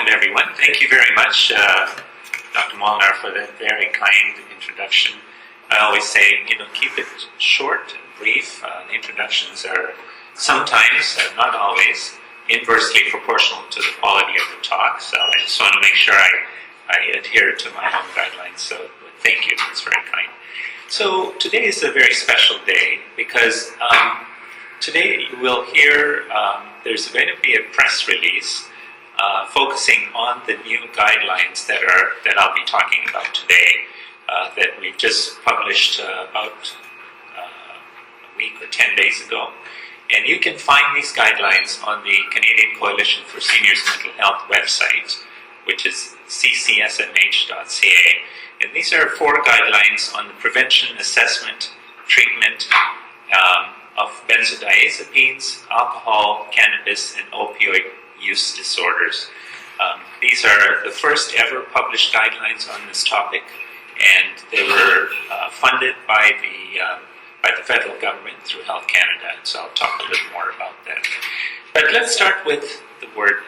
afternoon, everyone. Thank you very much, Dr. Molnar, for that very kind introduction. I always say, keep it short and brief. Introductions are sometimes, not always, inversely proportional to the quality of the talk. So I just want to make sure I adhere to my own guidelines. So thank you. That's very kind. So today is a very special day because today you will hear there's going to be a press release focusing on the new guidelines that I'll be talking about today that we've just published about a week or 10 days ago. And you can find these guidelines on the Canadian Coalition for Seniors Mental Health website, which is ccsmh.ca. And these are 4 guidelines on the prevention, assessment, treatment of benzodiazepines, alcohol, cannabis, and opioid use disorders. These are the first ever published guidelines on this topic, and they were funded by the federal government through Health Canada. So I'll talk a little more about that. But let's start with the word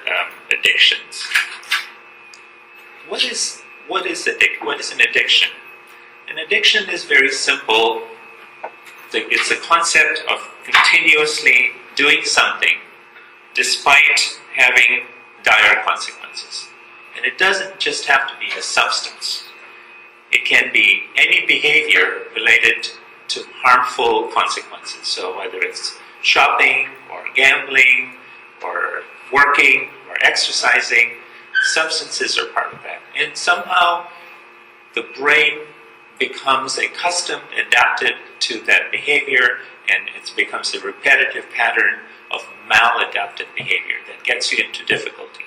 addictions. What is an addiction? An addiction is very simple. It's a concept of continuously doing something despite having dire consequences. And it doesn't just have to be a substance. It can be any behavior related to harmful consequences. So whether it's shopping or gambling or working or exercising, substances are part of that. And somehow the brain becomes accustomed, adapted to that behavior, and it becomes a repetitive pattern of maladaptive behavior that gets you into difficulty.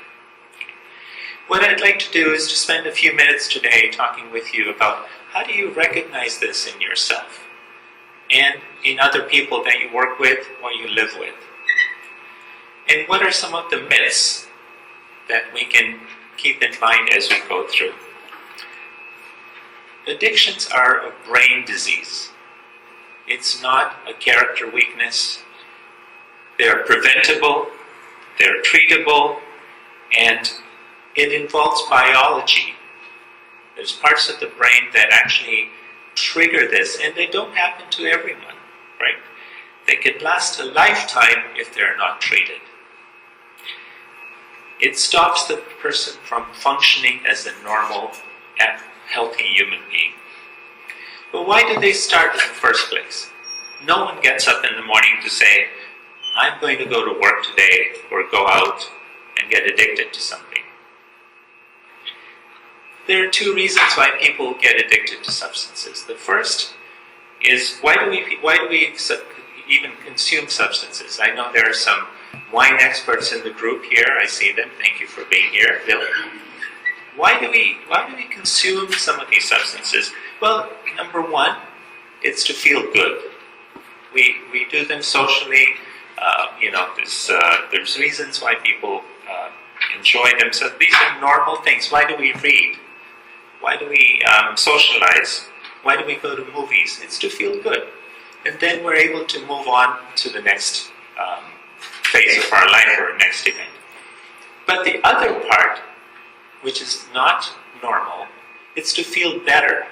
What I'd like to do is to spend a few minutes today talking with you about how do you recognize this in yourself and in other people that you work with or you live with. And what are some of the myths that we can keep in mind as we go through. Addictions are a brain disease. It's not a character weakness. They're preventable, they're treatable, and it involves biology. There's parts of the brain that actually trigger this, and they don't happen to everyone, right? They could last a lifetime if they're not treated. It stops the person from functioning as a normal, healthy human being. But why do they start in the first place? No one gets up in the morning to say, I'm going to go to work today or go out and get addicted to something. There are 2 reasons why people get addicted to substances. The first is why do we even consume substances? I know there are some wine experts in the group here. I see them. Thank you for being here, Bill. Why do we consume some of these substances? Well, number 1, it's to feel good. We do them socially. There's reasons why people enjoy them. So these are normal things. Why do we read? Why do we socialize? Why do we go to movies? It's to feel good. And then we're able to move on to the next phase of our life or next event. But the other part, which is not normal, it's to feel better.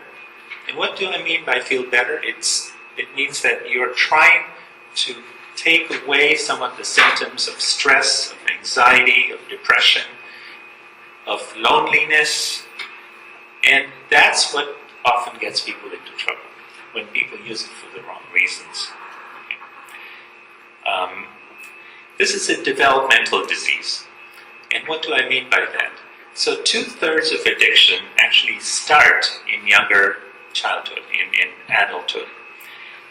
And what do I mean by feel better? It means that you're trying to take away some of the symptoms of stress, of anxiety, of depression, of loneliness, and that's what often gets people into trouble, when people use it for the wrong reasons. This is a developmental disease. And what do I mean by that? So 2/3 of addiction actually start in younger childhood, in adulthood.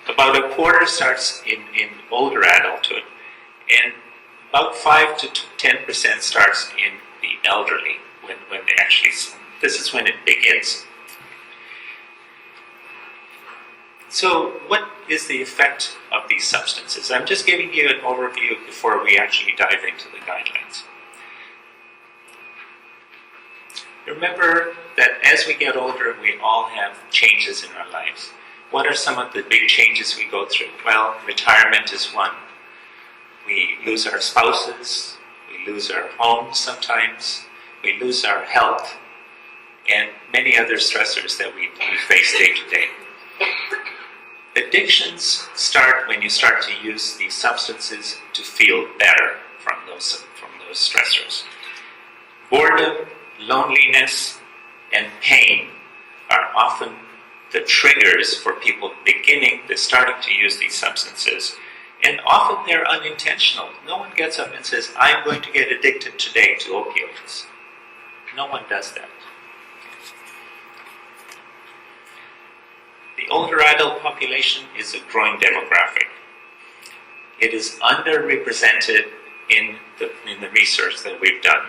About a quarter starts in older adulthood. And about 5 to 10% starts in the elderly, when they actually, this is when it begins. So what is the effect of these substances? I'm just giving you an overview before we actually dive into the guidelines. Remember that as we get older, we all have changes in our lives. What are some of the big changes we go through? Well, retirement is one. We lose our spouses, we lose our homes sometimes, we lose our health, and many other stressors that we face day to day. Addictions start when you start to use these substances to feel better from those stressors. Boredom, loneliness, and pain are often the triggers for people starting to use these substances. And often they're unintentional. No one gets up and says, I'm going to get addicted today to opioids. No one does that. The older adult population is a growing demographic. It is underrepresented in the research that we've done.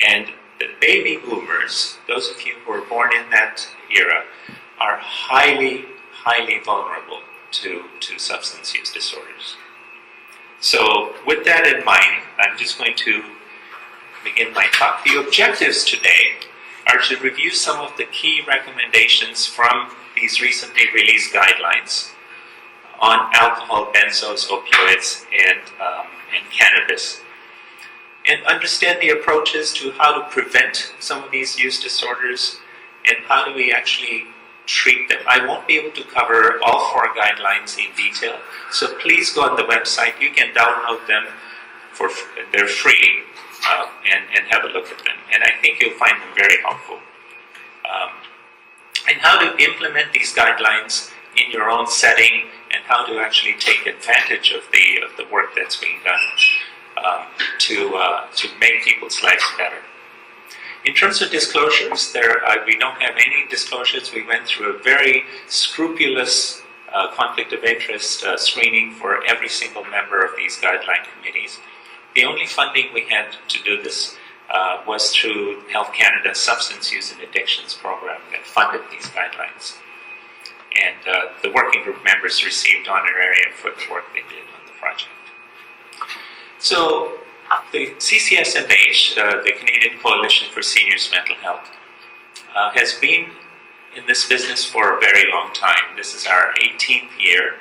And the baby boomers, those of you who were born in that era, are highly, highly vulnerable to substance use disorders. So with that in mind, I'm just going to begin my talk. The objectives today are to review some of the key recommendations from these recently released guidelines on alcohol, benzos, opioids, and cannabis, and understand the approaches to how to prevent some of these use disorders and how do we actually treat them. I won't be able to cover all 4 guidelines in detail, so please go on the website. You can download them they're free, and have a look at them. And I think you'll find them very helpful. And how to implement these guidelines in your own setting, and how to actually take advantage of the work that's being done to make people's lives better. In terms of disclosures, we don't have any disclosures. We went through a very scrupulous conflict of interest screening for every single member of these guideline committees. The only funding we had to do this was through Health Canada's Substance Use and Addictions program that funded these guidelines. And the working group members received honorarium for the work they did on the project. So the CCSMH, the Canadian Coalition for Seniors Mental Health, has been in this business for a very long time. This is our 18th year,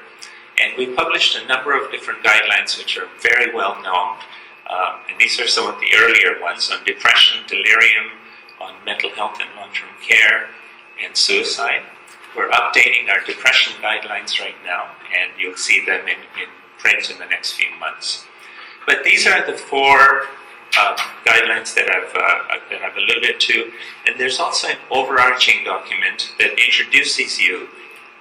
and we published a number of different guidelines which are very well known. And these are some of the earlier ones on depression, delirium, on mental health and long-term care, and suicide. We're updating our depression guidelines right now, and you'll see them in print in the next few months. But these are the 4 guidelines that I've alluded to, and there's also an overarching document that introduces you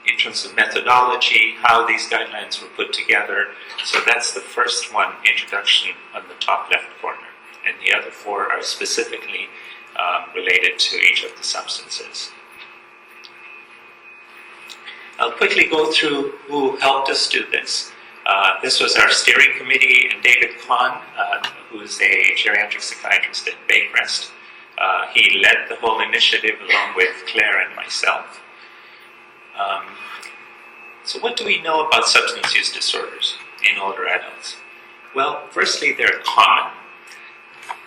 in terms of methodology, how these guidelines were put together. So that's the first one, introduction, on the top left corner, and the other 4 are specifically related to each of the substances. I'll quickly go through who helped us do this. This was our steering committee, and David Kahn, who is a geriatric psychiatrist at Baycrest. He led the whole initiative along with Claire and myself. So what do we know about substance use disorders in older adults? Well, firstly, they're common.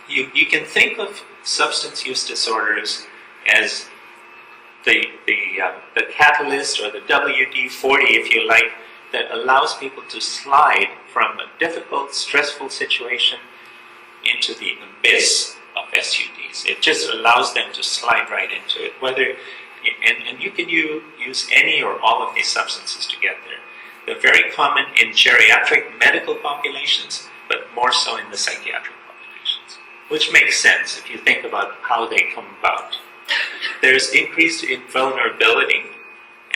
You can think of substance use disorders as the catalyst, or the WD-40, if you like, that allows people to slide from a difficult, stressful situation into the abyss of SUDs. It just allows them to slide right into it. And you can use any or all of these substances to get there. They're very common in geriatric medical populations, but more so in the psychiatric populations, which makes sense if you think about how they come about. There's increased vulnerability,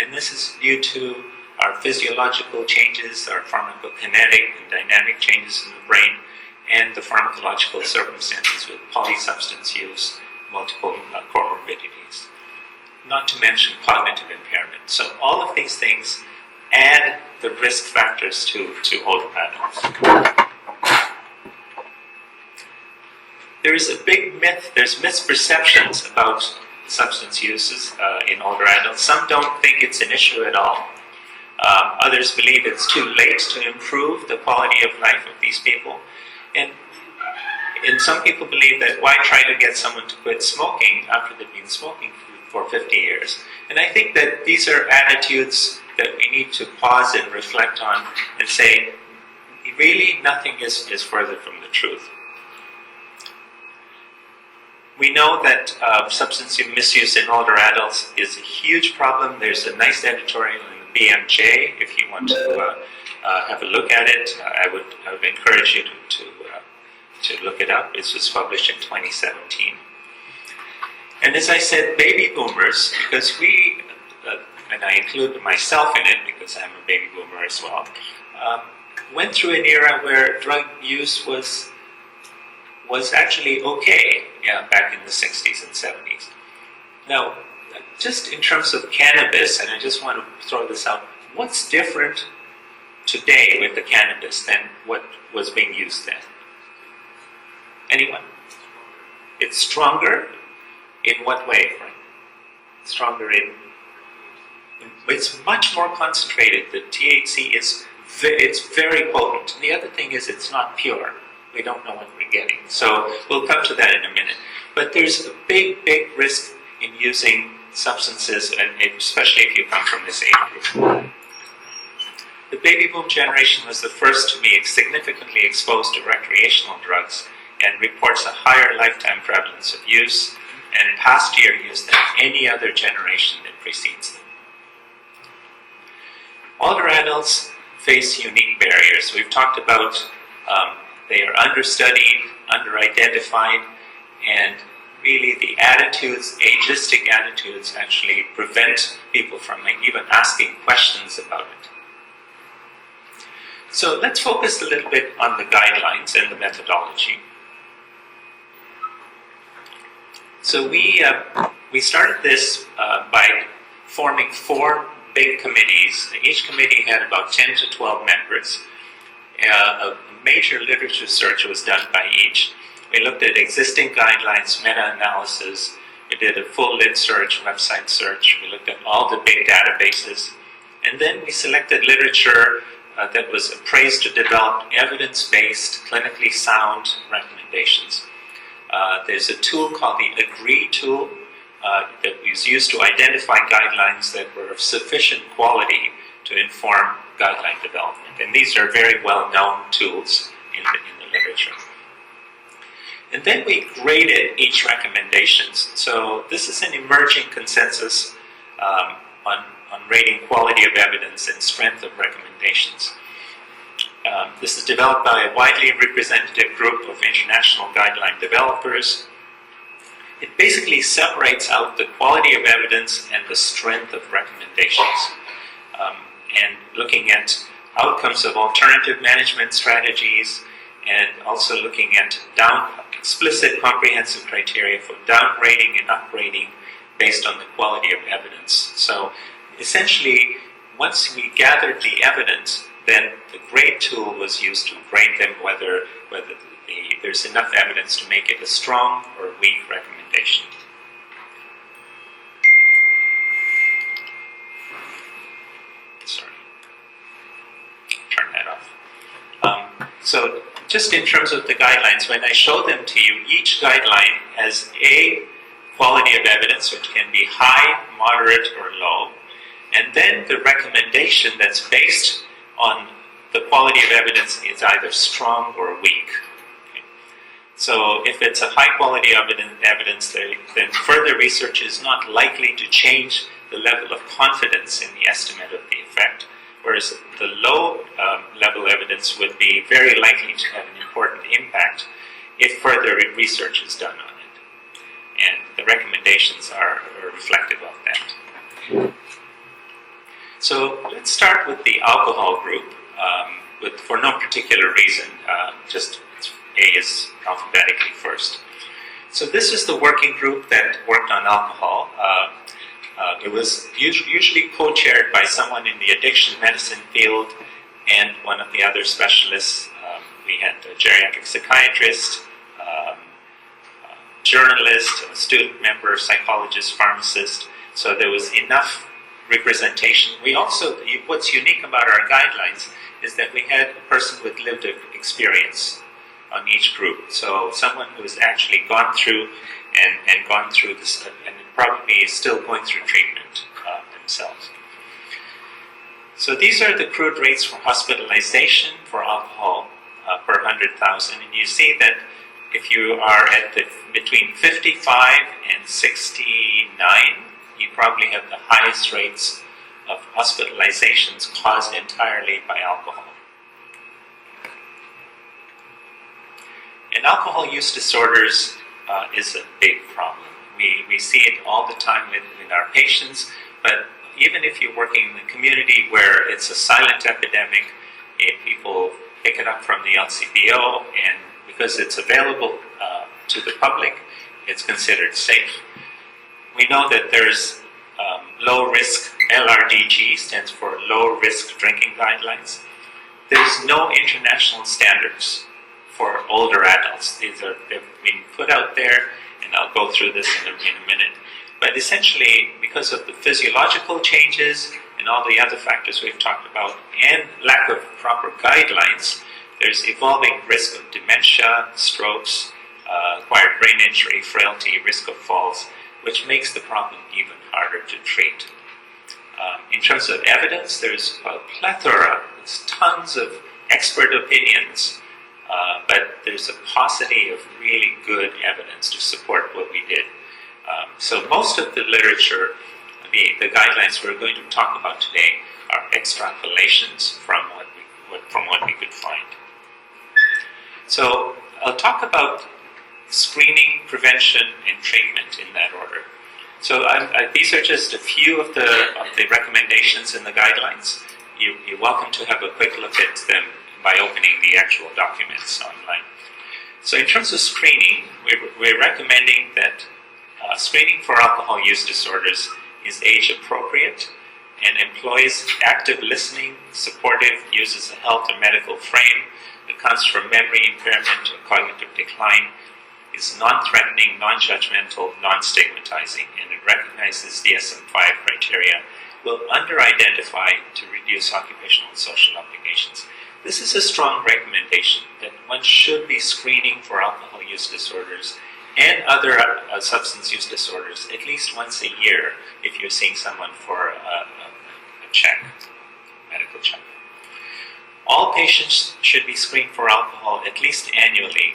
and this is due to our physiological changes, our pharmacokinetic and dynamic changes in the brain, and the pharmacological circumstances with polysubstance use, multiple comorbidities, not to mention cognitive impairment. So all of these things add the risk factors to older adults. There is a big myth, there's misperceptions about substance uses in older adults. Some don't think it's an issue at all. Others believe it's too late to improve the quality of life of these people. And some people believe that why try to get someone to quit smoking after they've been smoking for 50 years? And I think that these are attitudes that we need to pause and reflect on and say, really, nothing is further from the truth. We know that substance misuse in older adults is a huge problem. There's a nice editorial in the BMJ if you want to have a look at it. I would encourage you to look it up. It was published in 2017. And as I said, baby boomers, because we, and I include myself in it because I'm a baby boomer as well, went through an era where drug use was actually okay, back in the 60s and 70s. Now, just in terms of cannabis, and I just want to throw this out, what's different today with the cannabis than what was being used then? Anyone? It's stronger? In what way, Frank? Stronger in? It's much more concentrated. The THC it's very potent. And the other thing is it's not pure. We don't know what we're getting. So we'll come to that in a minute. But there's a big, big risk in using substances, and especially if you come from this age group. The baby boom generation was the first to be significantly exposed to recreational drugs and reports a higher lifetime prevalence of use and past year use than any other generation that precedes them. Older adults face unique barriers. We've talked about they are understudied, under-identified, and really the attitudes, ageistic attitudes, actually prevent people from even asking questions about it. So let's focus a little bit on the guidelines and the methodology. So we started this by forming 4 big committees. Each committee had about 10 to 12 members. A major literature search was done by each. We looked at existing guidelines, meta-analysis. We did a full lit search, website search. We looked at all the big databases. And then we selected literature that was appraised to develop evidence-based, clinically sound recommendations. There's a tool called the AGREE tool that was used to identify guidelines that were of sufficient quality to inform guideline development. And these are very well-known tools in the literature. And then we graded each recommendations. So this is an emerging consensus on rating quality of evidence and strength of recommendations. This is developed by a widely representative group of international guideline developers. It basically separates out the quality of evidence and the strength of recommendations, and looking at outcomes of alternative management strategies, and also looking at explicit comprehensive criteria for downgrading and upgrading based on the quality of evidence. So essentially, once we gathered the evidence, then the grade tool was used to grade them whether there's enough evidence to make it a strong or weak recommendation. Sorry, turn that off. So just in terms of the guidelines, when I show them to you, each guideline has a quality of evidence, which can be high, moderate, or low, and then the recommendation that's based on the quality of evidence is either strong or weak. Okay. So if it's a high quality of evidence, then further research is not likely to change the level of confidence in the estimate of the effect, whereas the low level evidence would be very likely to have an important impact if further research is done on it. And the recommendations are reflective of that. So let's start with the alcohol group, for no particular reason, just A is alphabetically first. So this is the working group that worked on alcohol. It was usually co-chaired by someone in the addiction medicine field and one of the other specialists. We had a geriatric psychiatrist, journalist, a student member, psychologist, pharmacist. So there was enough representation. We also, what's unique about our guidelines is that we had a person with lived experience on each group. So someone who has actually gone through and gone through this, and probably is still going through treatment themselves. So these are the crude rates for hospitalization for alcohol per 100,000, and you see that if you are at between 55 and 69, you probably have the highest rates of hospitalizations caused entirely by alcohol. And alcohol use disorders is a big problem. We see it all the time in our patients, but even if you're working in the community where it's a silent epidemic, people pick it up from the LCBO, and because it's available to the public, it's considered safe. We know that there's low risk, LRDG stands for low risk drinking guidelines. There's no international standards for older adults. They've been put out there, and I'll go through this in a minute. But essentially, because of the physiological changes and all the other factors we've talked about, and lack of proper guidelines, there's evolving risk of dementia, strokes, acquired brain injury, frailty, risk of falls, which makes the problem even harder to treat. In terms of evidence, there's a plethora, there's tons of expert opinions, but there's a paucity of really good evidence to support what we did. So most of the literature, the guidelines we're going to talk about today, are extrapolations from what we could find. So I'll talk about screening, prevention, and treatment in that order. So these are just a few of the recommendations in the guidelines. You're welcome to have a quick look at them by opening the actual documents online. So in terms of screening, we're recommending that screening for alcohol use disorders is age appropriate and employs active listening, supportive, uses a health and medical frame that comes from memory impairment or cognitive decline, is non-threatening, non-judgmental, non-stigmatizing, and it recognizes DSM-5 criteria, will under-identify to reduce occupational and social obligations. This is a strong recommendation that one should be screening for alcohol use disorders and other substance use disorders at least once a year if you're seeing someone for a check, medical check. All patients should be screened for alcohol at least annually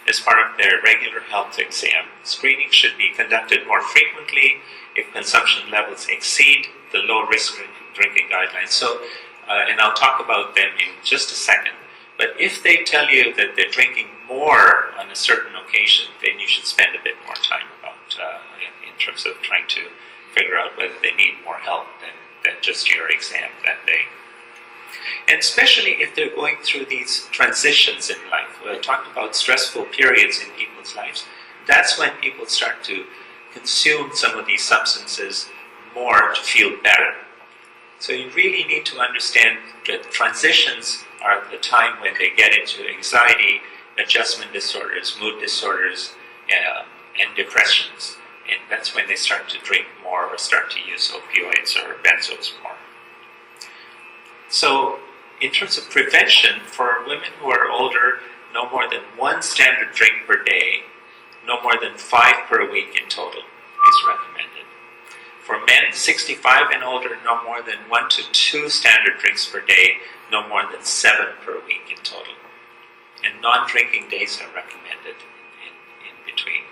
as part of their regular health exam. Screening should be conducted more frequently if consumption levels exceed the low-risk drinking guidelines. So, and I'll talk about them in just a second. But if they tell you that they're drinking more on a certain occasion, then you should spend a bit more time in terms of trying to figure out whether they need more help than just your exam that day. And especially if they're going through these transitions in life. I talked about stressful periods in people's lives. That's when people start to consume some of these substances more to feel better. So you really need to understand that transitions are the time when they get into anxiety, adjustment disorders, mood disorders, and depressions. And that's when they start to drink more or start to use opioids or benzos more. So, in terms of prevention, for women who are older, no more than 1 standard drink per day, no more than 5 per week in total is recommended. For men 65 and older, no more than 1 to 2 standard drinks per day, no more than 7 per week in total. And non-drinking days are recommended in between.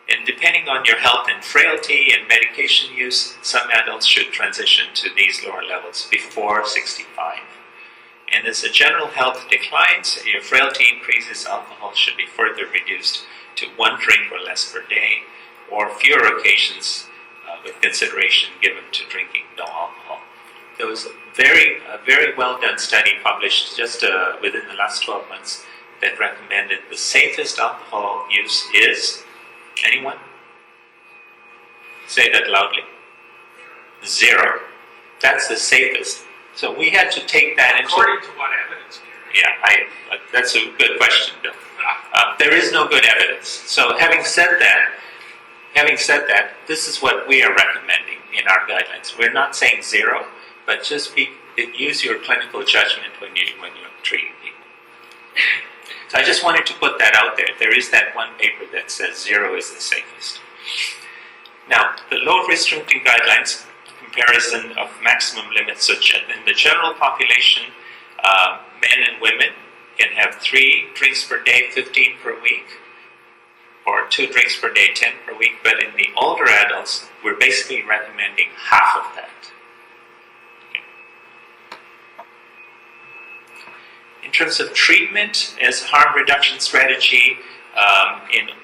And depending on your health and frailty and medication use, some adults should transition to these lower levels before 65. And as the general health declines, your frailty increases, alcohol should be further reduced to 1 drink or less per day, or fewer occasions with consideration given to drinking no alcohol. There was a very well done study published just within the last 12 months that recommended the safest alcohol use is, anyone? Say that loudly. 0. That's the safest. So we had to take that into... According to what evidence? Yeah, that's a good question, Bill. There is no good evidence. So having said that, this is what we are recommending in our guidelines. We're not saying 0, but just use your clinical judgment when you're treating people. So I just wanted to put that out there. There is that one paper that says 0 is the safest. Now, the low-risk drinking guidelines, comparison of maximum limits. So in the general population, men and women can have 3 drinks per day, 15 per week. or 2 drinks per day, 10 per week, but in the older adults, we're basically recommending half of that. Okay. In terms of treatment, as harm reduction strategy,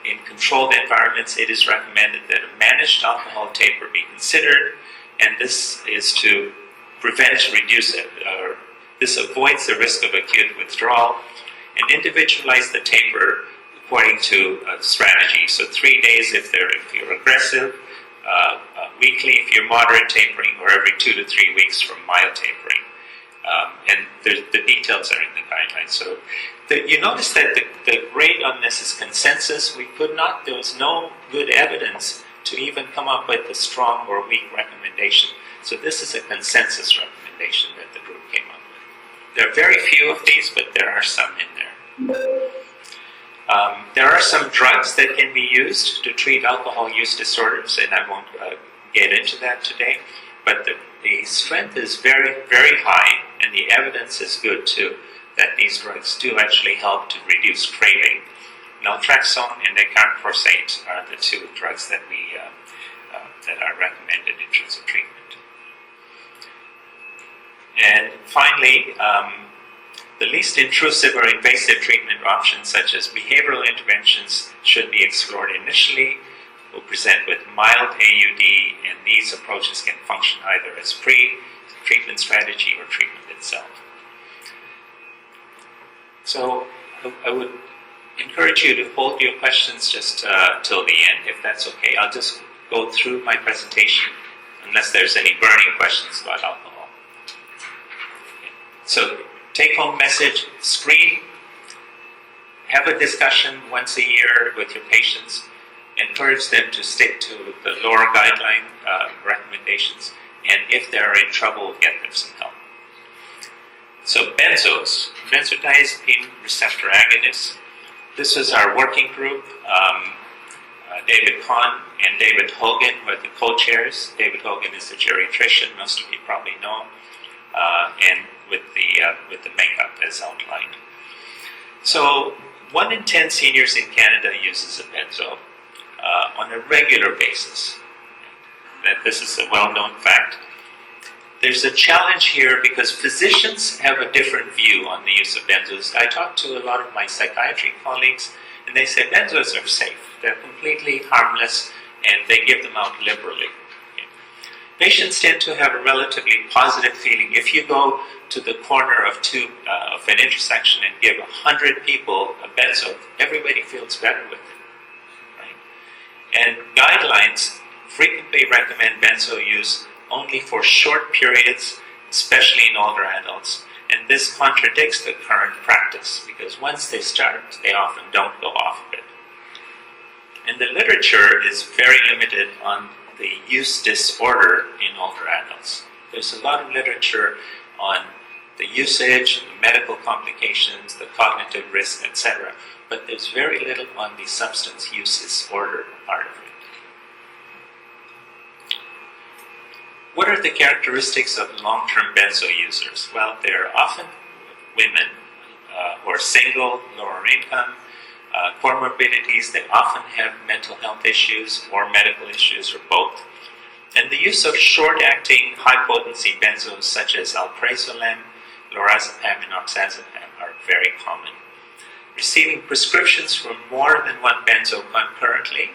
in controlled environments, it is recommended that a managed alcohol taper be considered, and this is to prevent, reduce it, this avoids the risk of acute withdrawal, and individualize the taper according to a strategy. So 3 days if you're aggressive, weekly if you're moderate tapering, or every 2 to 3 weeks for mild tapering. And the details are in the guidelines. So you notice that the rate on this is consensus. There was no good evidence to even come up with a strong or weak recommendation. So this is a consensus recommendation that the group came up with. There are very few of these, but there are some in there. There are some drugs that can be used to treat alcohol use disorders, and I won't get into that today, but the strength is very, very high, and the evidence is good too, that these drugs do actually help to reduce craving. Naltrexone and acamprosate are the 2 drugs that that are recommended in terms of treatment. And finally, the least intrusive or invasive treatment options, such as behavioral interventions, should be explored initially. We'll present with mild AUD, and these approaches can function either as pre-treatment strategy or treatment itself. So I would encourage you to hold your questions just till the end, if that's okay. I'll just go through my presentation, unless there's any burning questions about alcohol. Okay. So take-home message, screen, have a discussion once a year with your patients, encourage them to stick to the lower guideline recommendations, and if they're in trouble, get them some help. So benzos, benzodiazepine receptor agonists. This is our working group. David Kahn and David Hogan were the co-chairs. David Hogan is the geriatrician, most of you probably know, and with the makeup as outlined. So 1 in 10 seniors in Canada uses a benzo on a regular basis. This is a well-known fact. There's a challenge here because physicians have a different view on the use of benzos. I talked to a lot of my psychiatry colleagues, and they say benzos are safe. They're completely harmless, and they give them out liberally. Okay. Patients tend to have a relatively positive feeling. If you go to the corner of an intersection and give 100 people a benzo, everybody feels better with it. Right? And guidelines frequently recommend benzo use only for short periods, especially in older adults. And this contradicts the current practice, because once they start, they often don't go off of it. And the literature is very limited on the use disorder in older adults. There's a lot of literature on the usage, the medical complications, the cognitive risk, etc. But there's very little on the substance use disorder part of it. What are the characteristics of long-term benzo users? Well, they're often women who are single, lower income, comorbidities. They often have mental health issues or medical issues or both. And the use of short-acting, high-potency benzos such as alprazolam, lorazepam, and oxazepam are very common. Receiving prescriptions for more than one benzo concurrently,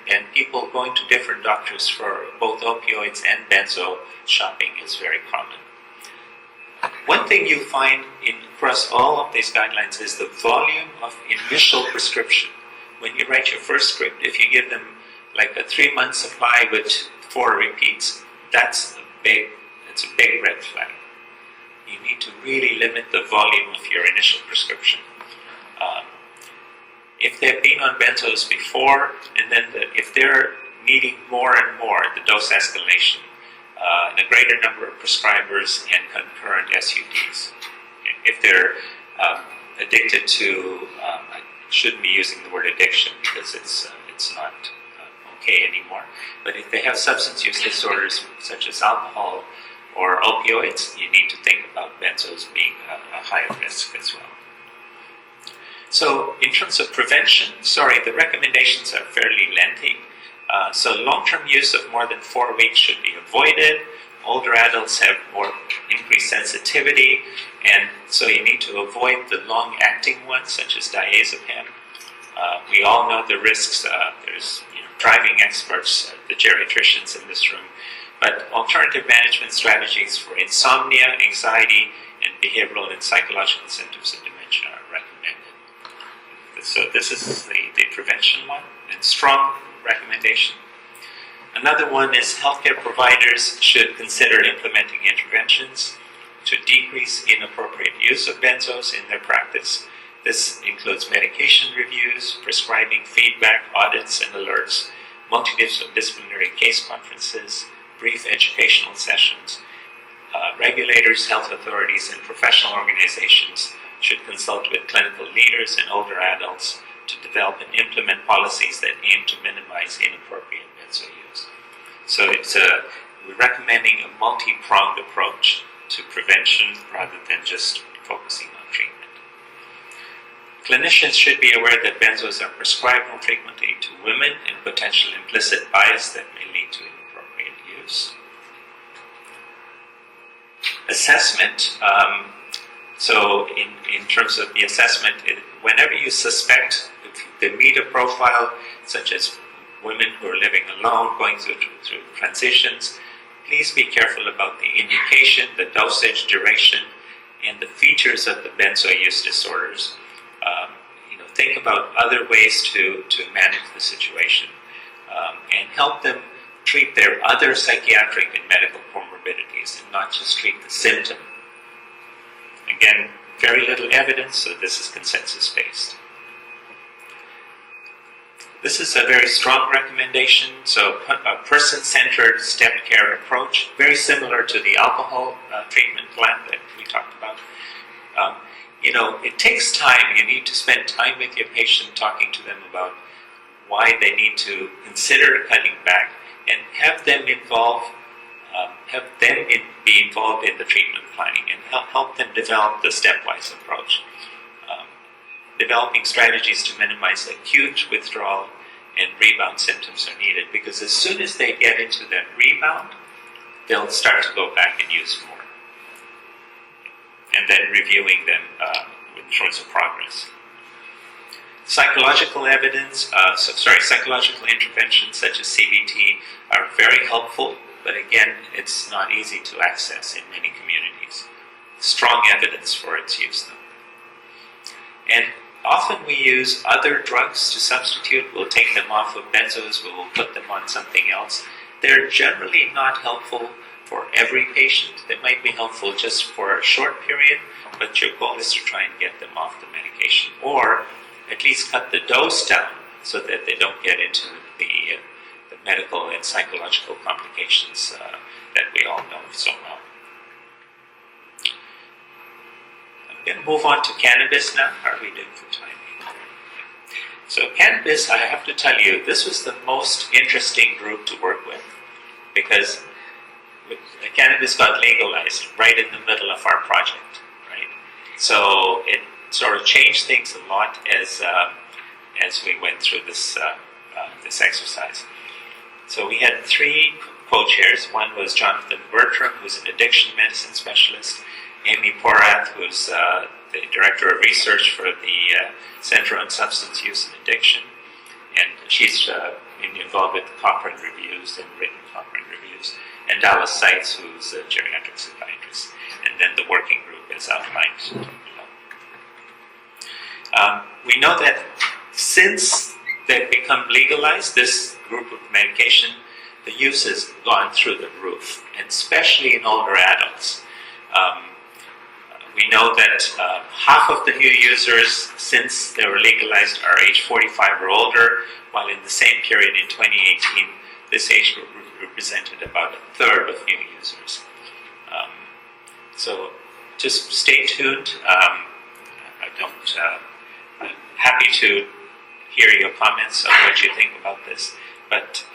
and people going to different doctors for both opioids and benzo shopping is very common. One thing you find across all of these guidelines is the volume of initial prescription. When you write your first script, if you give them like a 3-month supply with 4 repeats, it's a big red flag. You need to really limit the volume of your initial prescription. If they've been on benzos before, and then if they're needing more and more, the dose escalation, and a greater number of prescribers and concurrent SUDs. If they're addicted to, I shouldn't be using the word addiction because it's not okay anymore, but if they have substance use disorders such as alcohol or opioids, you need to think about benzos being a higher risk as well. So in terms of prevention, the recommendations are fairly lengthy. So long-term use of more than 4 weeks should be avoided. Older adults have more increased sensitivity, and so you need to avoid the long-acting ones, such as diazepam. We all know the risks. There's driving experts, the geriatricians in this room, but alternative management strategies for insomnia, anxiety, and behavioral and psychological symptoms of dementia are recommended. So this is the prevention one, and strong recommendation. Another one is healthcare providers should consider implementing interventions to decrease inappropriate use of benzos in their practice. This includes medication reviews, prescribing feedback, audits and alerts, multidisciplinary case conferences, brief educational sessions. Regulators, health authorities, and professional organizations should consult with clinical leaders and older adults to develop and implement policies that aim to minimize inappropriate benzo use. So we're recommending a multi-pronged approach to prevention rather than just focusing on treatment. Clinicians should be aware that benzos are prescribed more frequently to women and potential implicit bias that may lead to inappropriate use. Assessment. So in terms of the assessment, whenever you suspect the meet a profile, such as women who are living alone, going through transitions, please be careful about the indication, the dosage, duration, and the features of the benzo use disorders. Think about other ways to manage the situation and help them treat their other psychiatric and medical comorbidities and not just treat the symptom. Again, very little evidence, so this is consensus-based. This is a very strong recommendation, so a person-centered step care approach, very similar to the alcohol treatment plan that we talked about. It takes time. You need to spend time with your patient, talking to them about why they need to consider cutting back, and have them be involved in the treatment planning and help them develop the stepwise approach. Developing strategies to minimize acute withdrawal and rebound symptoms are needed, because as soon as they get into that rebound, they'll start to go back and use more. And then reviewing them in terms of progress. Psychological interventions such as CBT are very helpful, but again, it's not easy to access in many communities. Strong evidence for its use, though. And often we use other drugs to substitute. We'll take them off of benzos, we'll put them on something else. They're generally not helpful for every patient. They might be helpful just for a short period, but your goal is to try and get them off the medication, or at least cut the dose down so that they don't get into the medical and psychological complications that we all know so well. I'm going to move on to cannabis now. How are we doing for time? So cannabis, I have to tell you, this was the most interesting group to work with, because cannabis got legalized right in the middle of our project, right? So it sort of changed things a lot as we went through this exercise. So we had 3 co-chairs. One was Jonathan Bertram, who's an addiction medicine specialist, Amy Porath, who's the Director of Research for the Center on Substance Use and Addiction, and she's been involved with Cochrane reviews and written Cochrane reviews, and Dallas Seitz, who's a geriatric psychiatrist, and then the working group is outlined. We know that since they've become legalized, this group of medication, the use has gone through the roof, and especially in older adults. We know that half of the new users, since they were legalized, are age 45 or older, while in the same period in 2018, this age group represented about a third of new users. So just stay tuned. I'm happy to hear your comments on what you think about this. But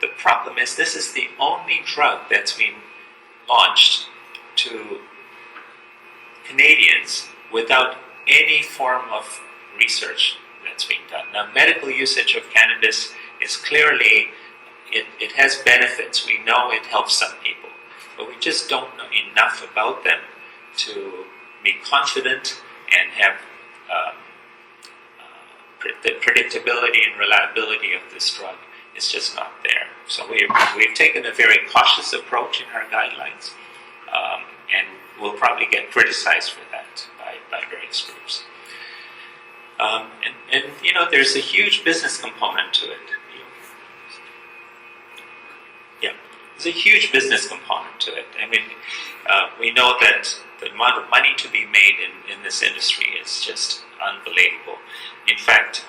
the problem is, this is the only drug that's been launched to Canadians without any form of research that's being done. Now, medical usage of cannabis is clearly, it has benefits. We know it helps some people, but we just don't know enough about them to be confident and have the predictability and reliability of this drug is just not there. So we've taken a very cautious approach in our guidelines, and we'll probably get criticized for that by various groups. And you know, there's a huge business component to it. Yeah, there's a huge business component to it. I mean, we know that the amount of money to be made in this industry is just unbelievable. In fact,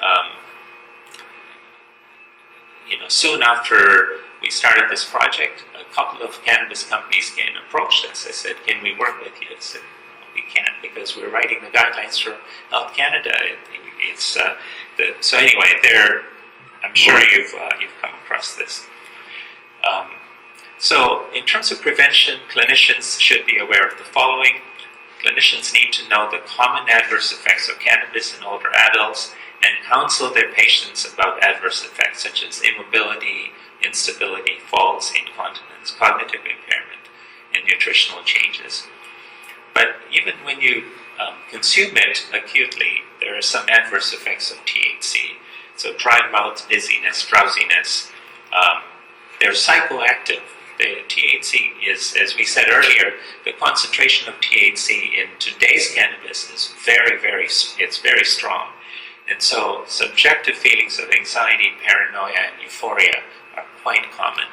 you know, soon after we started this project, a couple of cannabis companies came and approached us. I said, "Can we work with you?" I said, "No, we can't, because we're writing the guidelines for Health Canada." So anyway, I'm sure you've come across this. So in terms of prevention, clinicians should be aware of the following. Clinicians need to know the common adverse effects of cannabis in older adults and counsel their patients about adverse effects such as immobility, instability, falls, incontinence, cognitive impairment, and nutritional changes. But even when you consume it acutely, there are some adverse effects of THC. So dry mouth, dizziness, drowsiness. They're psychoactive. The THC is, as we said earlier, the concentration of THC in today's cannabis is it's very strong. And so subjective feelings of anxiety, paranoia, and euphoria are quite common.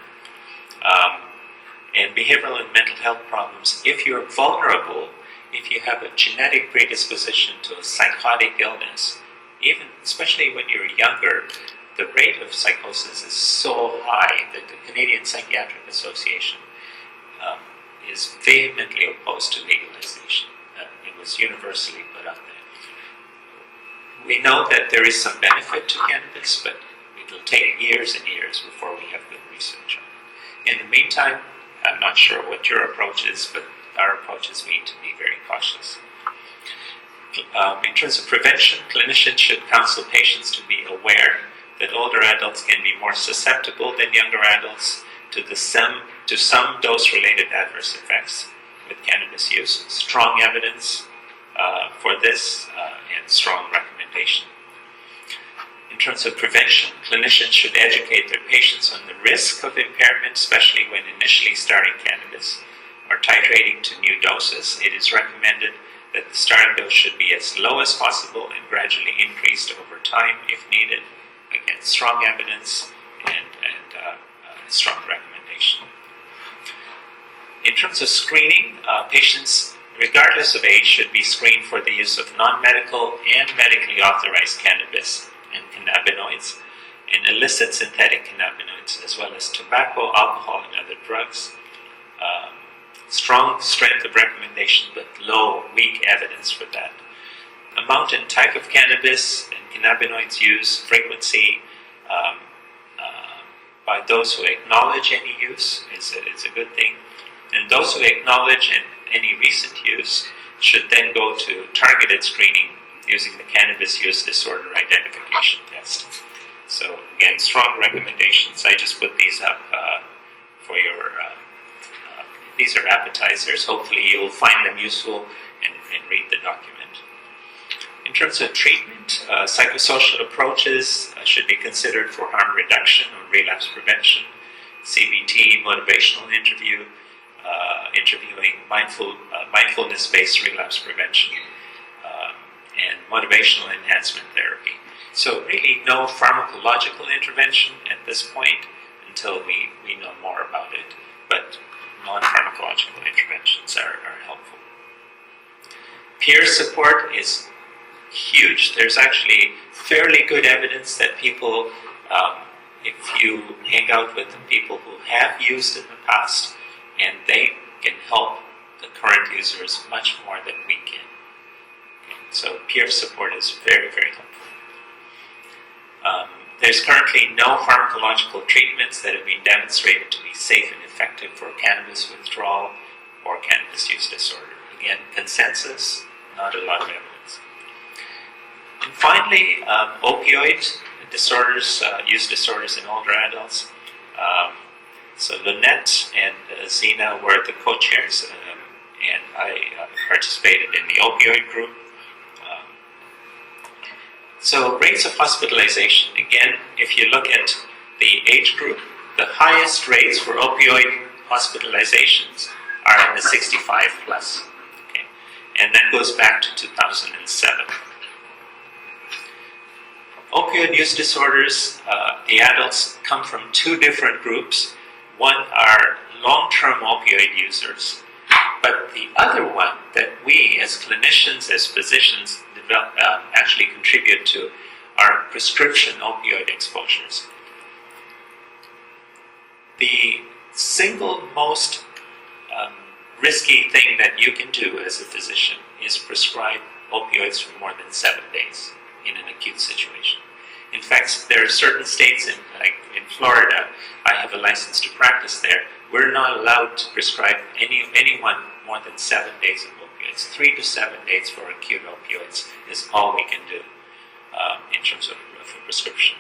And behavioral and mental health problems, if you're vulnerable, if you have a genetic predisposition to a psychotic illness, especially when you're younger, the rate of psychosis is so high that the Canadian Psychiatric Association is vehemently opposed to legalization. It was universally put out there. We know that there is some benefit to cannabis, but it'll take years and years before we have good research on it. In the meantime, I'm not sure what your approach is, but our approach is we need to be very cautious. In terms of prevention, clinicians should counsel patients to be aware that older adults can be more susceptible than younger adults to some dose-related adverse effects with cannabis use. Strong evidence for this and strong recommendation. In terms of prevention, clinicians should educate their patients on the risk of impairment, especially when initially starting cannabis or titrating to new doses. It is recommended that the starting dose should be as low as possible and gradually increased over time if needed. Again, strong evidence and strong recommendation. In terms of screening, patients, regardless of age, should be screened for the use of non-medical and medically authorized cannabis and cannabinoids and illicit synthetic cannabinoids, as well as tobacco, alcohol, and other drugs. Strong strength of recommendation, but low, weak evidence for that. Amount and type of cannabis and cannabinoids use, frequency, by those who acknowledge any use is a good thing. And those who acknowledge any recent use should then go to targeted screening using the Cannabis Use Disorder Identification Test. So again, strong recommendations. I just put these up for your, these are appetizers. Hopefully you'll find them useful and read the document. In terms of treatment, psychosocial approaches should be considered for harm reduction or relapse prevention. CBT, motivational interviewing, mindfulness-based relapse prevention, and motivational enhancement therapy. So really no pharmacological intervention at this point until we know more about it, but non-pharmacological interventions are helpful. Peer support is huge. There's actually fairly good evidence that people, if you hang out with the people who have used in the past, and they can help the current users much more than we can. Okay. So peer support is very, very helpful. There's currently no pharmacological treatments that have been demonstrated to be safe and effective for cannabis withdrawal or cannabis use disorder. Again, consensus, not a lot of evidence. And finally, opioid disorders, use disorders in older adults. So Lynette and Zena were the co-chairs, and I participated in the opioid group. So rates of hospitalization, again, if you look at the age group, the highest rates for opioid hospitalizations are in the 65 plus. Okay? And that goes back to 2007. Opioid use disorders, the adults come from two different groups. One are long-term opioid users, but the other one that we as clinicians, as physicians, actually contribute to are prescription opioid exposures. The single most risky thing that you can do as a physician is prescribe opioids for more than 7 days in an acute situation. In fact, there are certain states, like in Florida, I have a license to practice there, we're not allowed to prescribe anyone more than 7 days of opioids. 3 to 7 days for acute opioids is all we can do in terms of prescription.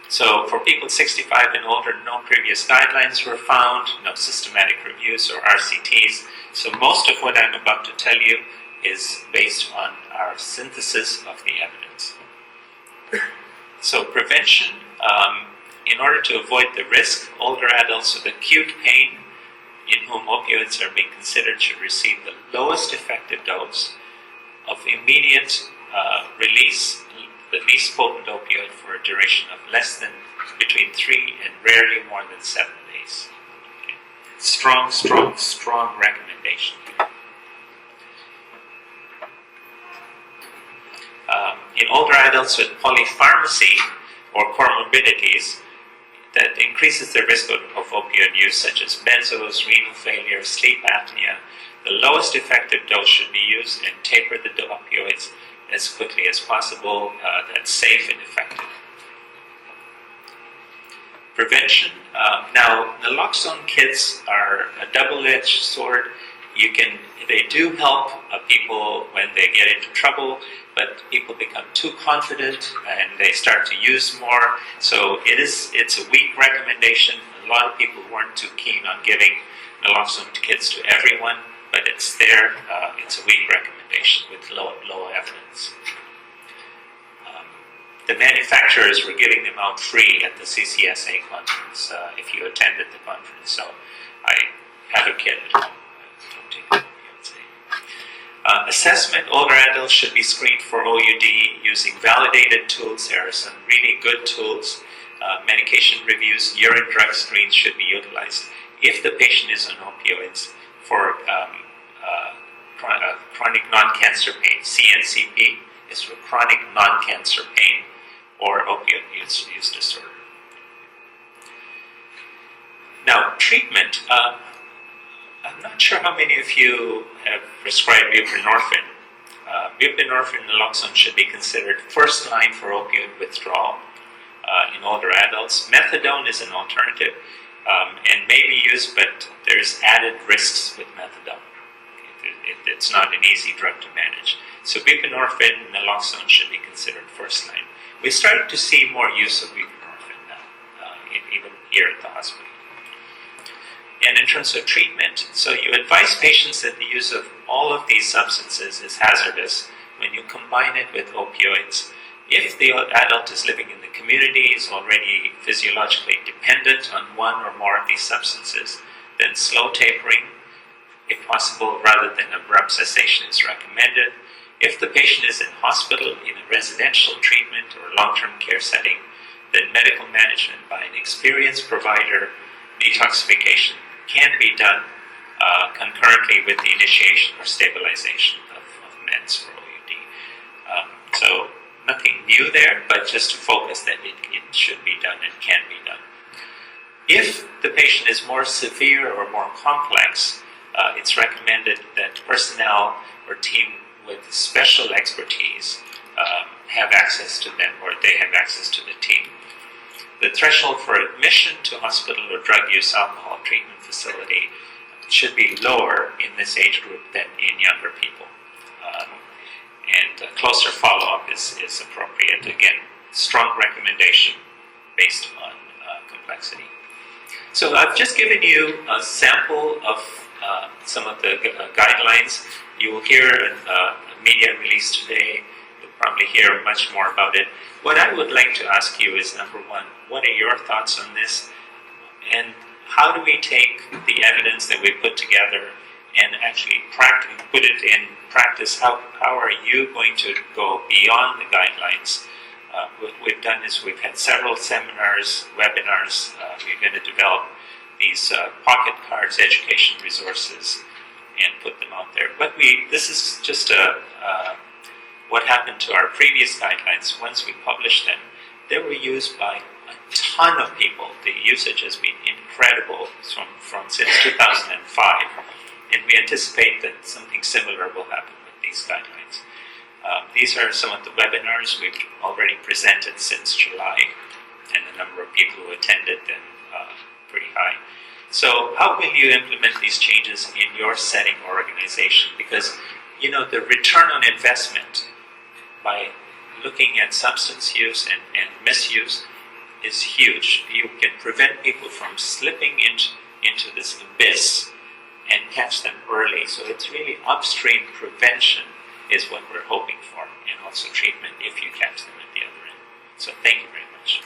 So for people 65 and older, no previous guidelines were found, no systematic reviews or RCTs. So most of what I'm about to tell you is based on our synthesis of the evidence. So prevention, in order to avoid the risk, older adults with acute pain in whom opioids are being considered should receive the lowest effective dose of immediate release, the least potent opioid for a duration of less than between 3 and rarely more than 7 days. Okay. Strong recommendation. In older adults with polypharmacy or comorbidities, that increases the risk of opioid use, such as benzos, renal failure, sleep apnea. The lowest effective dose should be used and taper the opioids as quickly as possible. That's safe and effective. Prevention. Now, naloxone kits are a double-edged sword. They do help people when they get into trouble, but people become too confident and they start to use more. So it's a weak recommendation. A lot of people weren't too keen on giving naloxone kits to everyone, but it's there. It's a weak recommendation with low evidence. The manufacturers were giving them out free at the CCSA conference if you attended the conference. So I have a kit at home. Don't take it. Assessment, older adults should be screened for OUD using validated tools. There are some really good tools. Medication reviews, urine drug screens should be utilized if the patient is on opioids for chronic non-cancer pain. CNCP is for chronic non-cancer pain or opioid use disorder. Now, treatment. I'm not sure how many of you have prescribed buprenorphine. Buprenorphine naloxone should be considered first line for opioid withdrawal in older adults. Methadone is an alternative and may be used, but there's added risks with methadone. It's not an easy drug to manage. So buprenorphine naloxone should be considered first line. We're starting to see more use of buprenorphine now, even here at the hospital. And in terms of treatment, so you advise patients that the use of all of these substances is hazardous when you combine it with opioids. If the adult is living in the community, is already physiologically dependent on one or more of these substances, then slow tapering, if possible, rather than abrupt cessation is recommended. If the patient is in hospital, in a residential treatment or long-term care setting, then medical management by an experienced provider, detoxification, can be done concurrently with the initiation or stabilization of meds for OUD. So nothing new there, but just to focus that it should be done and can be done. If the patient is more severe or more complex, it's recommended that personnel or team with special expertise have access to them, or they have access to the team. The threshold for admission to hospital or drug use alcohol treatment facility should be lower in this age group than in younger people. and closer follow-up is appropriate. Again, strong recommendation based on complexity. So I've just given you a sample of some of the guidelines. You will hear a media release today. You'll probably hear much more about it. What I would like to ask you is, number one, what are your thoughts on this? And how do we take the evidence that we put together and actually put it in practice? How are you going to go beyond the guidelines? What we've done is we've had several seminars, webinars. We're going to develop these pocket cards, education resources, and put them out there. But this is just what happened to our previous guidelines. Once we published them, they were used by a ton of people. The usage has been incredible since 2005, and we anticipate that something similar will happen with these guidelines. These are some of the webinars we've already presented since July, and the number of people who attended them pretty high. So how will you implement these changes in your setting or organization? Because, the return on investment by looking at substance use and misuse is huge. You can prevent people from slipping into this abyss and catch them early. So it's really upstream prevention is what we're hoping for, and also treatment if you catch them at the other end. So thank you very much.